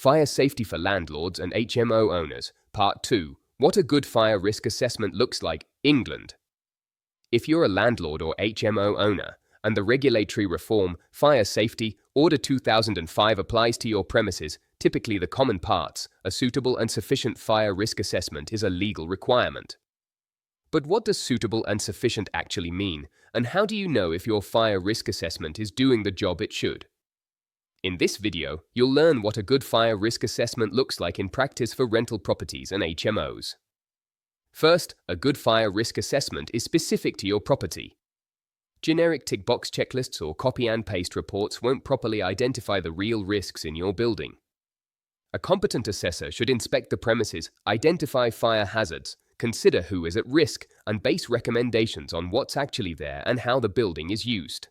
Fire Safety for Landlords and HMO Owners, Part 2. What a good fire risk assessment looks like, England. If you're a landlord or HMO owner, and the regulatory reform, Fire Safety, Order 2005 applies to your premises, typically the common parts, a suitable and sufficient fire risk assessment is a legal requirement. But what does suitable and sufficient actually mean, and how do you know if your fire risk assessment is doing the job it should? In this video, you'll learn what a good fire risk assessment looks like in practice for rental properties and HMOs. First, a good fire risk assessment is specific to your property. Generic tick box checklists or copy and paste reports won't properly identify the real risks in your building. A competent assessor should inspect the premises, identify fire hazards, consider who is at risk, and base recommendations on what's actually there and how the building is used.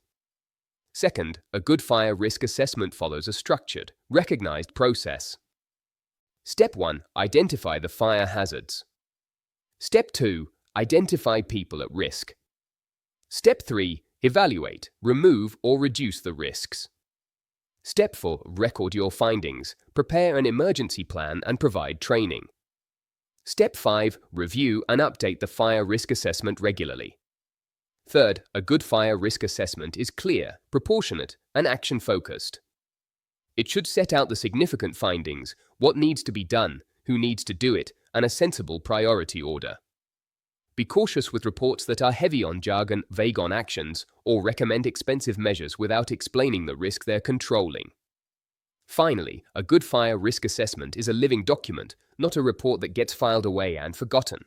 Second, a good fire risk assessment follows a structured, recognized process. Step 1. Identify the fire hazards. Step 2. Identify people at risk. Step 3. Evaluate, remove or reduce the risks. Step 4. Record your findings, prepare an emergency plan and provide training. Step 5. Review and update the fire risk assessment regularly. Third, a good fire risk assessment is clear, proportionate, and action-focused. It should set out the significant findings, what needs to be done, who needs to do it, and a sensible priority order. Be cautious with reports that are heavy on jargon, vague on actions, or recommend expensive measures without explaining the risk they're controlling. Finally, a good fire risk assessment is a living document, not a report that gets filed away and forgotten.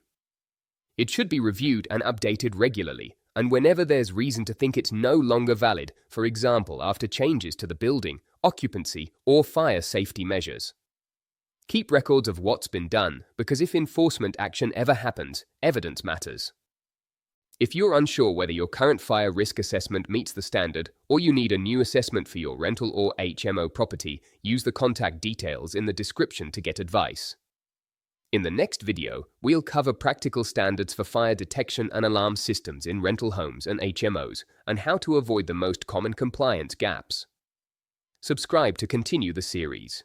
It should be reviewed and updated regularly, and whenever there's reason to think it's no longer valid, for example after changes to the building, occupancy, or fire safety measures. Keep records of what's been done, because if enforcement action ever happens, evidence matters. If you're unsure whether your current fire risk assessment meets the standard, or you need a new assessment for your rental or HMO property, use the contact details in the description to get advice. In the next video, we'll cover practical standards for fire detection and alarm systems in rental homes and HMOs, and how to avoid the most common compliance gaps. Subscribe to continue the series.